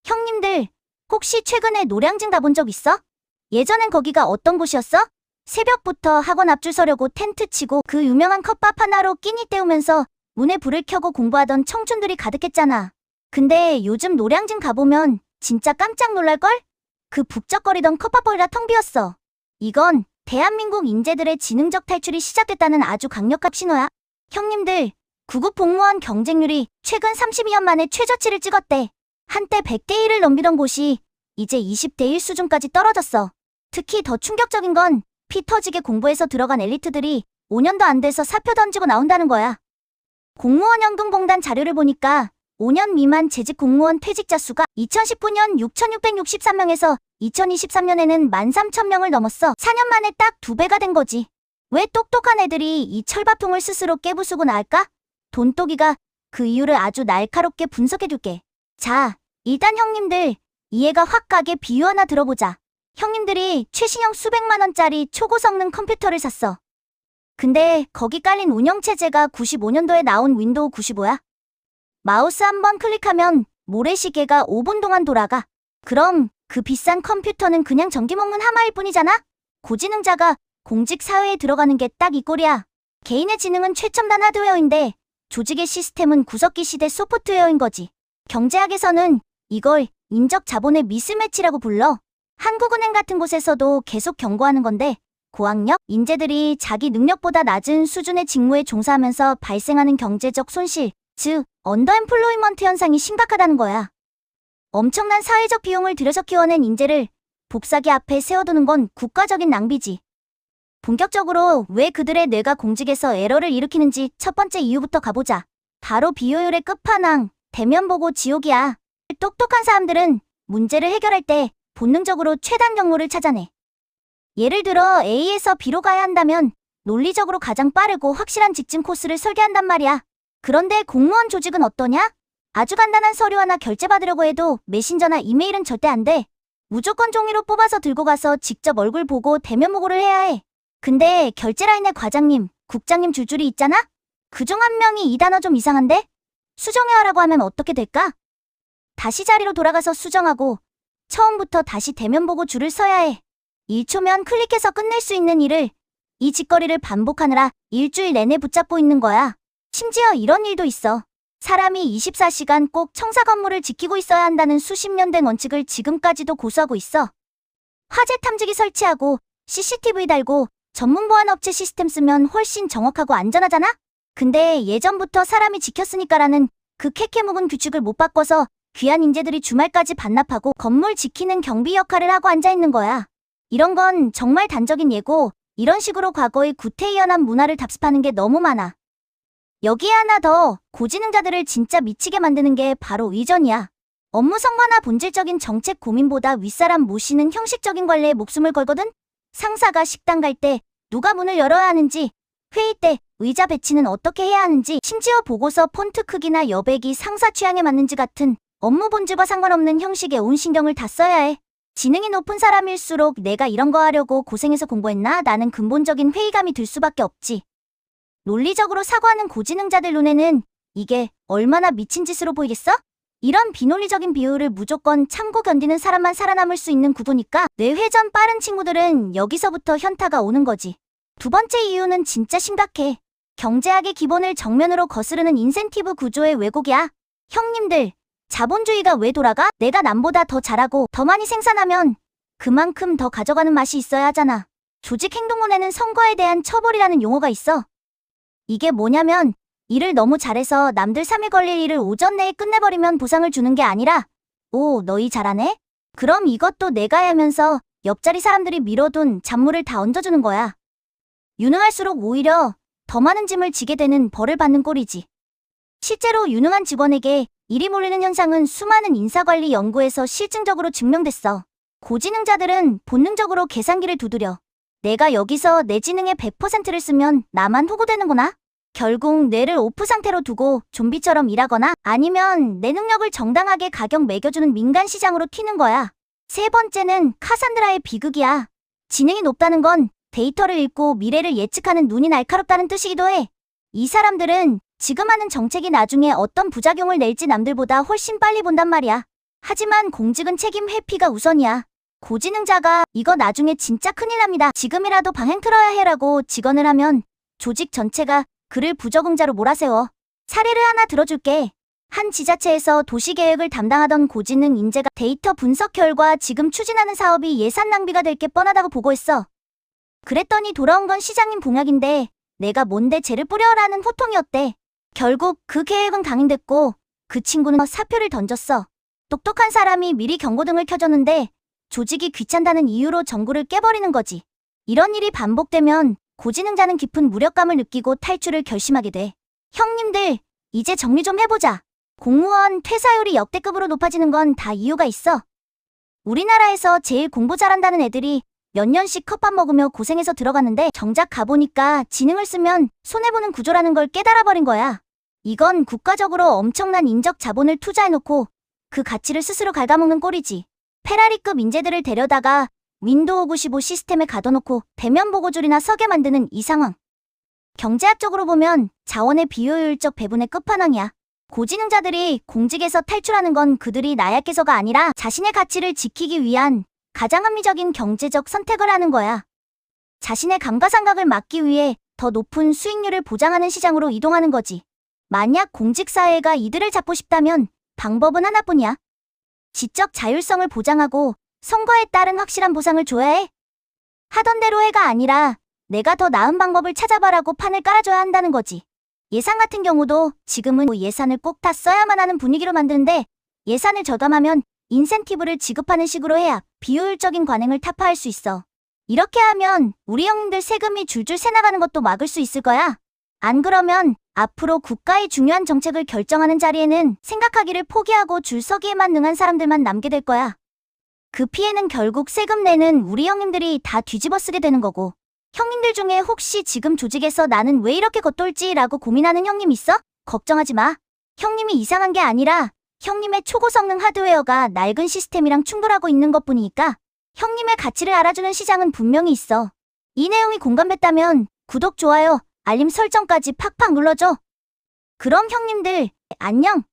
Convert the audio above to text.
형님들, 혹시 최근에 노량진 가본 적 있어? 예전엔 거기가 어떤 곳이었어? 새벽부터 학원 앞줄 서려고 텐트 치고 그 유명한 컵밥 하나로 끼니 때우면서 문에 불을 켜고 공부하던 청춘들이 가득했잖아. 근데 요즘 노량진 가보면 진짜 깜짝 놀랄걸? 그 북적거리던 컵밥거리라 텅 비었어. 이건 대한민국 인재들의 지능적 탈출이 시작됐다는 아주 강력한 신호야. 형님들, 구급 공무원 경쟁률이 최근 32년 만에 최저치를 찍었대. 한때 100대 1을 넘기던 곳이 이제 20대 1 수준까지 떨어졌어. 특히 더 충격적인 건 피 터지게 공부해서 들어간 엘리트들이 5년도 안 돼서 사표 던지고 나온다는 거야. 공무원연금공단 자료를 보니까 5년 미만 재직 공무원 퇴직자 수가 2019년 6,663명에서 2023년에는 13,000명을 넘었어. 4년 만에 딱 2배가 된 거지. 왜 똑똑한 애들이 이 철밥통을 스스로 깨부수고 나갈까? 돈독이가 그 이유를 아주 날카롭게 분석해줄게. 자, 일단 형님들, 이해가 확 가게 비유 하나 들어보자. 형님들이 최신형 수백만 원짜리 초고성능 컴퓨터를 샀어. 근데 거기 깔린 운영체제가 95년도에 나온 윈도우 95야. 마우스 한 번 클릭하면 모래시계가 5분 동안 돌아가. 그럼 그 비싼 컴퓨터는 그냥 전기 먹는 하마일 뿐이잖아? 고지능자가 공직 사회에 들어가는 게 딱 이 꼴이야. 개인의 지능은 최첨단 하드웨어인데 조직의 시스템은 구석기 시대 소프트웨어인 거지. 경제학에서는 이걸 인적 자본의 미스매치라고 불러. 한국은행 같은 곳에서도 계속 경고하는 건데 고학력 인재들이 자기 능력보다 낮은 수준의 직무에 종사하면서 발생하는 경제적 손실, 즉 언더엠플로이먼트 현상이 심각하다는 거야. 엄청난 사회적 비용을 들여서 키워낸 인재를 복사기 앞에 세워두는 건 국가적인 낭비지. 본격적으로 왜 그들의 뇌가 공직에서 에러를 일으키는지 첫 번째 이유부터 가보자. 바로 비효율의 끝판왕, 대면 보고 지옥이야. 똑똑한 사람들은 문제를 해결할 때 본능적으로 최단 경로를 찾아내. 예를 들어 A에서 B로 가야 한다면 논리적으로 가장 빠르고 확실한 직진 코스를 설계한단 말이야. 그런데 공무원 조직은 어떠냐? 아주 간단한 서류 하나 결제받으려고 해도 메신저나 이메일은 절대 안 돼. 무조건 종이로 뽑아서 들고 가서 직접 얼굴 보고 대면 보고를 해야 해. 근데 결제 라인에 과장님, 국장님 줄줄이 있잖아? 그중 한 명이 이 단어 좀 이상한데? 수정해라고 하면 어떻게 될까? 다시 자리로 돌아가서 수정하고 처음부터 다시 대면 보고 줄을 서야 해. 1초면 클릭해서 끝낼 수 있는 일을 이 짓거리를 반복하느라 일주일 내내 붙잡고 있는 거야. 심지어 이런 일도 있어. 사람이 24시간 꼭 청사 건물을 지키고 있어야 한다는 수십 년 된 원칙을 지금까지도 고수하고 있어. 화재 탐지기 설치하고 CCTV 달고 전문 보안 업체 시스템 쓰면 훨씬 정확하고 안전하잖아? 근데 예전부터 사람이 지켰으니까라는 그 캐캐묵은 규칙을 못 바꿔서 귀한 인재들이 주말까지 반납하고 건물 지키는 경비 역할을 하고 앉아있는 거야. 이런 건 정말 단적인 예고, 이런 식으로 과거의 구태의연한 문화를 답습하는 게 너무 많아. 여기에 하나 더, 고지능자들을 진짜 미치게 만드는 게 바로 의전이야. 업무 성과나 본질적인 정책 고민보다 윗사람 모시는 형식적인 관리에 목숨을 걸거든? 상사가 식당 갈 때 누가 문을 열어야 하는지, 회의 때 의자 배치는 어떻게 해야 하는지, 심지어 보고서 폰트 크기나 여백이 상사 취향에 맞는지 같은 업무 본질과 상관없는 형식에 온 신경을 다 써야 해. 지능이 높은 사람일수록 내가 이런 거 하려고 고생해서 공부했나? 라는 근본적인 회의감이 들 수밖에 없지. 논리적으로 사고하는 고지능자들 눈에는 이게 얼마나 미친 짓으로 보이겠어? 이런 비논리적인 비유를 무조건 참고 견디는 사람만 살아남을 수 있는 구도니까 뇌 회전 빠른 친구들은 여기서부터 현타가 오는 거지. 두 번째 이유는 진짜 심각해. 경제학의 기본을 정면으로 거스르는 인센티브 구조의 왜곡이야. 형님들, 자본주의가 왜 돌아가? 내가 남보다 더 잘하고 더 많이 생산하면 그만큼 더 가져가는 맛이 있어야 하잖아. 조직 행동론에는 선거에 대한 처벌이라는 용어가 있어. 이게 뭐냐면 일을 너무 잘해서 남들 3일 걸릴 일을 오전 내에 끝내버리면 보상을 주는 게 아니라 오, 너희 잘하네? 그럼 이것도 내가 해 하면서 옆자리 사람들이 미뤄둔 잡무를 다 얹어주는 거야. 유능할수록 오히려 더 많은 짐을 지게 되는 벌을 받는 꼴이지. 실제로 유능한 직원에게 일이 몰리는 현상은 수많은 인사관리 연구에서 실증적으로 증명됐어. 고지능자들은 본능적으로 계산기를 두드려. 내가 여기서 내 지능의 100%를 쓰면 나만 호구되는구나. 결국 뇌를 오프 상태로 두고 좀비처럼 일하거나 아니면 내 능력을 정당하게 가격 매겨주는 민간 시장으로 튀는 거야. 세 번째는 카산드라의 비극이야. 지능이 높다는 건 데이터를 읽고 미래를 예측하는 눈이 날카롭다는 뜻이기도 해. 이 사람들은 지금 하는 정책이 나중에 어떤 부작용을 낼지 남들보다 훨씬 빨리 본단 말이야. 하지만 공직은 책임 회피가 우선이야. 고지능자가 이거 나중에 진짜 큰일 납니다. 지금이라도 방행 틀어야 해라고 직언을 하면 조직 전체가 그를 부적응자로 몰아세워. 사례를 하나 들어줄게. 한 지자체에서 도시계획을 담당하던 고지능 인재가 데이터 분석 결과 지금 추진하는 사업이 예산 낭비가 될 게 뻔하다고 보고했어. 그랬더니 돌아온 건 시장님 공약인데 내가 뭔데 쟤를 뿌려라는 호통이었대. 결국 그 계획은 강행됐고 그 친구는 사표를 던졌어. 똑똑한 사람이 미리 경고등을 켜줬는데 조직이 귀찮다는 이유로 전구를 깨버리는 거지. 이런 일이 반복되면 고지능자는 깊은 무력감을 느끼고 탈출을 결심하게 돼. 형님들, 이제 정리 좀 해보자. 공무원 퇴사율이 역대급으로 높아지는 건 다 이유가 있어. 우리나라에서 제일 공부 잘한다는 애들이 몇 년씩 컵밥 먹으며 고생해서 들어갔는데 정작 가보니까 지능을 쓰면 손해보는 구조라는 걸 깨달아버린 거야. 이건 국가적으로 엄청난 인적 자본을 투자해놓고 그 가치를 스스로 갉아먹는 꼴이지. 페라리급 인재들을 데려다가 윈도우 95 시스템에 가둬놓고 대면 보고줄이나 서게 만드는 이 상황. 경제학적으로 보면 자원의 비효율적 배분의 끝판왕이야. 고지능자들이 공직에서 탈출하는 건 그들이 나약해서가 아니라 자신의 가치를 지키기 위한 가장 합리적인 경제적 선택을 하는 거야. 자신의 감가상각을 막기 위해 더 높은 수익률을 보장하는 시장으로 이동하는 거지. 만약 공직사회가 이들을 잡고 싶다면 방법은 하나뿐이야. 지적 자율성을 보장하고 선거에 따른 확실한 보상을 줘야 해. 하던 대로 해가 아니라 내가 더 나은 방법을 찾아봐라고 판을 깔아줘야 한다는 거지. 예산 같은 경우도 지금은 예산을 꼭 다 써야만 하는 분위기로 만드는데 예산을 절감하면 인센티브를 지급하는 식으로 해야 비효율적인 관행을 타파할 수 있어. 이렇게 하면 우리 형님들 세금이 줄줄 새나가는 것도 막을 수 있을 거야. 안 그러면 앞으로 국가의 중요한 정책을 결정하는 자리에는 생각하기를 포기하고 줄 서기에만 능한 사람들만 남게 될 거야. 그 피해는 결국 세금 내는 우리 형님들이 다 뒤집어 쓰게 되는 거고. 형님들 중에 혹시 지금 조직에서 나는 왜 이렇게 겉돌지 라고 고민하는 형님 있어? 걱정하지 마. 형님이 이상한 게 아니라 형님의 초고성능 하드웨어가 낡은 시스템이랑 충돌하고 있는 것뿐이니까 형님의 가치를 알아주는 시장은 분명히 있어. 이 내용이 공감됐다면 구독, 좋아요, 알림 설정까지 팍팍 눌러줘. 그럼 형님들, 안녕!